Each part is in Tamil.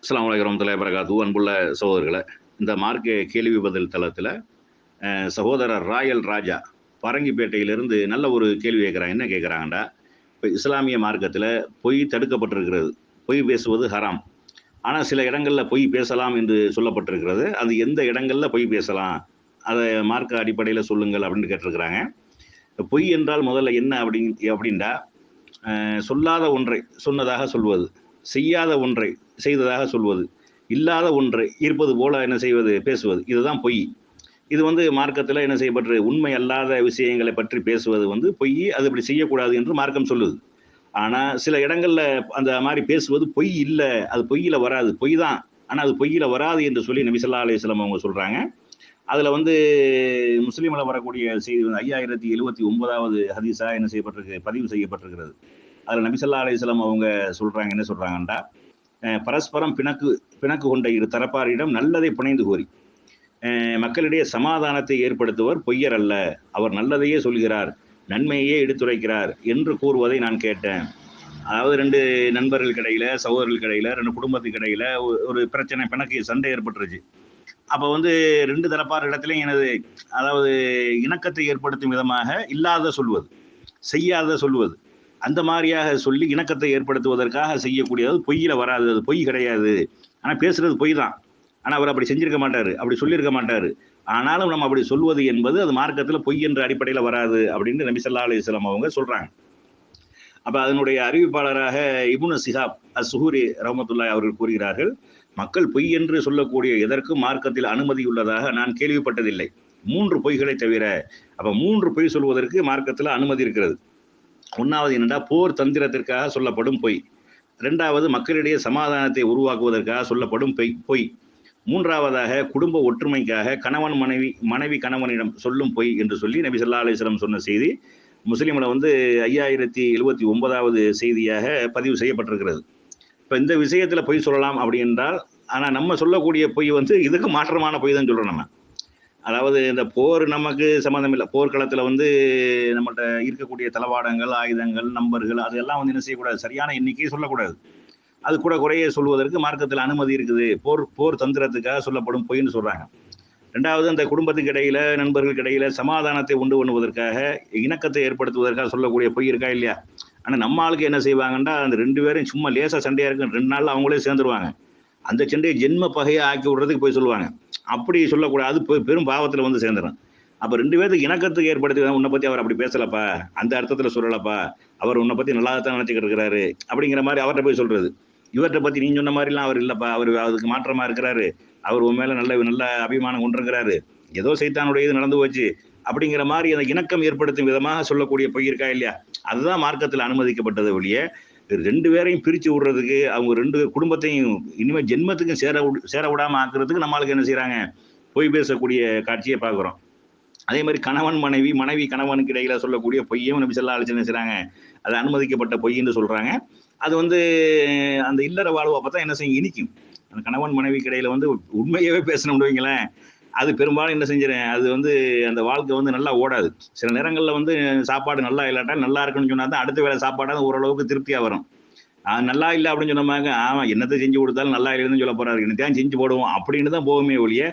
அஸ்ஸலாமு அலைக்கும் வரஹ்மத்துல்லாஹி வபரகாத்துஹு. அன்புள்ள சகோதரர்களே, இந்த மார்க்க கேள்வி பதில் தளத்தில் சகோதரர் ராயல் ராஜா பரங்கிப்பேட்டையிலிருந்து நல்ல ஒரு கேள்வி கேட்குறாங்க. என்ன கேட்குறாங்கண்டா, இப்போ இஸ்லாமிய மார்க்கத்தில் பொய் தடுக்கப்பட்டிருக்கிறது. பொய் பேசுவது ஹராம். ஆனால் சில இடங்களில் பொய் பேசலாம் என்று சொல்லப்பட்டிருக்கிறது. அது எந்த இடங்களில் பொய் பேசலாம், அதை மார்க்க அடிப்படையில் சொல்லுங்கள் அப்படின்னு கேட்டிருக்கிறாங்க. பொய் என்றால் முதல்ல என்ன அப்படின்டா, சொல்லாத ஒன்றை சொன்னதாக சொல்வது, செய்யாத ஒன்றை செய்ததாக சொல்வது, இல்லாத ஒன்றை இருப்பது போல என்ன செய்வது, பேசுவது, இதுதான் பொய். இது மார்க்கத்தில் என்ன செய்யப்பட்டு, உண்மை அல்லாத விஷயங்களை பற்றி பேசுவது பொய். அது இப்படி செய்யக்கூடாது என்று மார்க்கம் சொல்லுது. ஆனால் சில இடங்களில் அந்த மாதிரி பேசுவது பொய் இல்லை, அது பொய்யில் வராது, பொய் தான், ஆனால் அது பொய்யில் வராது என்று சொல்லி நபி ஸல்லல்லாஹு அலைஹி வஸல்லம் அவங்க சொல்கிறாங்க. அதில் முஸ்லீமில் வரக்கூடிய செய்தி 5079வது ஹதீஸாக என்ன செய்யப்பட்டிருக்கு, பதிவு செய்யப்பட்டிருக்கிறது. அதில் நபி ஸல்லல்லாஹு அலைஹி வஸல்லம் அவங்க சொல்கிறாங்க, என்ன சொல்கிறாங்கன்றா, பரஸ்பரம் பிணக்கு கொண்ட இரு தரப்பாரிடம் நல்லதை புனைந்து கோரி மக்களிடையே சமாதானத்தை ஏற்படுத்துவர் பொய்யர் அல்ல, அவர் நல்லதையே சொல்கிறார், நன்மையே எடுத்துரைக்கிறார் என்று கூறுவதை நான் கேட்டேன். அதாவது ரெண்டு நண்பர்களுக்கு இடையில, சகோதரர்களுக்கு இடையில, ரெண்டு குடும்பத்துக்கு இடையில ஒரு பிரச்சனை, பிணக்கு சண்டை ஏற்பட்டுருச்சு. அப்போ ரெண்டு தரப்பார் இடத்துலையும் அதாவது இணக்கத்தை ஏற்படுத்தும் விதமாக இல்லாத சொல்வது, செய்யாத சொல்வது, அந்த மாதிரியாக சொல்லி இணக்கத்தை ஏற்படுத்துவதற்காக செய்யக்கூடியது பொய்யில வராது, அது பொய் கிடையாது. ஆனால் பேசுறது பொய் தான். ஆனால் அவர் அப்படி செஞ்சிருக்க மாட்டார், அப்படி சொல்லியிருக்க மாட்டார். ஆனாலும் நம்ம அப்படி சொல்வது என்பது அது மார்க்கத்தில் பொய் என்ற அடிப்படையில் வராது அப்படின்னு நபி ஸல்லல்லாஹு அலைஹி வஸல்லம் அவங்க சொல்றாங்க. அப்போ அதனுடைய அறிவிப்பாளராக இப்னு ஷிஹாப் அஸ்-ஸுஹூரி ரஹ்மத்துல்லாஹி அவர்கள் கூறுகிறார்கள், மக்கள் பொய் என்று சொல்லக்கூடிய எதற்கும் மார்க்கத்தில் அனுமதி உள்ளதாக நான் கேள்விப்பட்டதில்லை, 3 பொய்களை தவிர. அப்போ 3 பொய் சொல்வதற்கு மார்க்கத்தில் அனுமதி இருக்கிறது. ஒன்றாவது என்னென்னா, போர் தந்திரத்திற்காக சொல்லப்படும் பொய். 2வது மக்களிடையே சமாதானத்தை உருவாக்குவதற்காக சொல்லப்படும் பொய். 3வதாக குடும்ப ஒற்றுமைக்காக கணவன் மனைவி கணவனிடம் சொல்லும் பொய் என்று சொல்லி நபி ஸல்லல்லாஹு அலைஹி வஸல்லம் சொன்ன செய்தி முஸ்லீமில் 5079வது செய்தியாக பதிவு செய்யப்பட்டிருக்கிறது. இப்போ இந்த விஷயத்தில் பொய் சொல்லலாம் அப்படி என்றால், ஆனால் நம்ம சொல்லக்கூடிய பொய் இதுக்கு மாற்றமான பொய் தான் சொல்கிறோம் நம்ம. அதாவது இந்த போர் நமக்கு சம்மந்தம் இல்லை, போர்க்களத்தில் நம்மகிட்ட இருக்கக்கூடிய தளவாடங்கள், ஆயுதங்கள், நம்பர்கள், அதெல்லாம் என்ன செய்யக்கூடாது, சரியான எண்ணிக்கையை சொல்லக்கூடாது. அது கூட குறைய சொல்வதற்கு மார்க்கத்தில் அனுமதி இருக்குது. போர் தந்திரத்துக்காக சொல்லப்படும் பொய்ன்னு சொல்கிறாங்க. 2வது, அந்த குடும்பத்துக்கு இடையில, நண்பர்களுக்கு இடையில சமாதானத்தை உண்டு பண்ணுவதற்காக, இணக்கத்தை ஏற்படுத்துவதற்காக சொல்லக்கூடிய பொய் இருக்கா இல்லையா. ஆனால் நம்ம ஆளுக்கு என்ன செய்வாங்கன்னா, அந்த 2 பேரும் சும்மா லேசாக சண்டையாக இருக்கு, 2 நாளில் அவங்களே சேர்ந்துருவாங்க. அந்த சண்டையை ஜென்ம பகையை ஆக்கி விடுறதுக்கு போய் சொல்லுவாங்க. அப்படி சொல்லக்கூடாது, பெரும் பாவத்தில் சேர்ந்துடும். அப்போ 2 பேருக்கு இணக்கத்துக்கு ஏற்படுத்தி, உன்னை பற்றி அவர் அப்படி பேசலப்பா, அந்த அர்த்தத்தில் சொல்லலப்பா, அவர் உன்னை பற்றி நல்லா தான் நினச்சிக்கிட்டு இருக்கிறாரு அப்படிங்கிற மாதிரி அவர்கிட்ட போய் சொல்கிறது. இவர்கிட்ட பற்றி நீ சொன்ன மாதிரிலாம் அவர் இல்லைப்பா, அவர் அதுக்கு மாற்றமாக இருக்கிறாரு, அவர் உன் மேலே நல்ல அபிமானம் கொண்டிருக்கிறாரு, ஏதோ சைத்தானுடைய இது நடந்து போச்சு அப்படிங்கிற மாதிரி அந்த இணக்கம் ஏற்படுத்தும் விதமாக சொல்லக்கூடிய பொய் இருக்கா இல்லையா. அதுதான் மார்க்கத்தில் அனுமதிக்கப்பட்டது ஒழிய 2 பேரையும் பிரித்து விடுறதுக்கு, அவங்க 2 குடும்பத்தையும் இனிமேல் ஜென்மத்துக்கும் சேர விடாமல் ஆக்குறதுக்கு நம்மளுக்கு என்ன செய்கிறாங்க, பொய் பேசக்கூடிய காட்சியை பார்க்குறோம். அதே மாதிரி கணவன் மனைவி கணவனுக்கு இடையில சொல்லக்கூடிய பொய்யும் நபி ஸல்லல்லாஹு அலைஹி வஸல்லம் என்ன செய்கிறாங்க, அது அனுமதிக்கப்பட்ட பொய்ன்னு சொல்கிறாங்க. அது அந்த இல்லற வாழ்வு அப்போ தான் என்ன செய்யும், இனிக்கும். அந்த கணவன் மனைவிக்கு இடையில உண்மையாகவே பேசணும்னு வைங்களேன், அது பெரும்பாலும் என்ன செஞ்சிடறேன், அது அந்த வாழ்க்கை நல்லா ஓடாது. சில நேரங்களில் சாப்பாடு நல்லா இல்லாட்டால், நல்லா இருக்குன்னு சொன்னால் தான் அடுத்த வேலை சாப்பாடாக ஓரளவுக்கு திருப்தியாக வரும். நல்லா இல்லை அப்படின்னு சொன்னோமாங்க, ஆமாம் என்னத்தை செஞ்சு கொடுத்தாலும் நல்லா இல்லைன்னு சொல்ல போகிறாரு, என்னத்தையும் செஞ்சு போடுவோம் அப்படின்னு தான் போகுமே ஒழிய,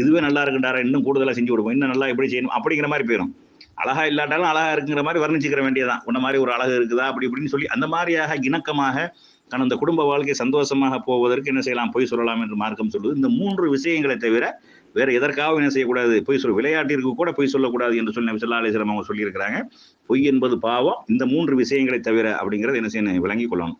இதுவே நல்லா இருக்குண்டாரா, இன்னும் கூடுதலாக செஞ்சு கொடுப்போம், இன்னும் நல்லா எப்படி செய்யணும் அப்படிங்கிற மாதிரி போயிடும். அழகா இல்லாட்டாலும் அழகா இருக்குங்கிற மாதிரி வர்ணிச்சுக்கிற வேண்டியதான், உன்ன மாதிரி ஒரு அழகு இருக்குதா அப்படி இப்படின்னு சொல்லி, அந்த மாதிரியாக இணக்கமாக அந்த குடும்ப வாழ்க்கை சந்தோஷமாக போவதற்கு என்ன செய்யலாம், பொய் சொல்லலாம் என்று மார்க்கம் சொல்லுது. இந்த 3 விஷயங்களை தவிர வேற எதற்காகவும் என்ன செய்யக்கூடாது, பொய் விளையாட்டிற்கு கூட பொய் சொல்லக்கூடாது என்று சொல்லி நபி ஸல்லல்லாஹு அலைஹி வஸல்லம் அவங்க சொல்லியிருக்கிறாங்க. பொய் என்பது பாவம், இந்த 3 விஷயங்களை தவிர அப்படிங்கிறது என்ன செய்யணும், விளங்கி கொள்ளணும்.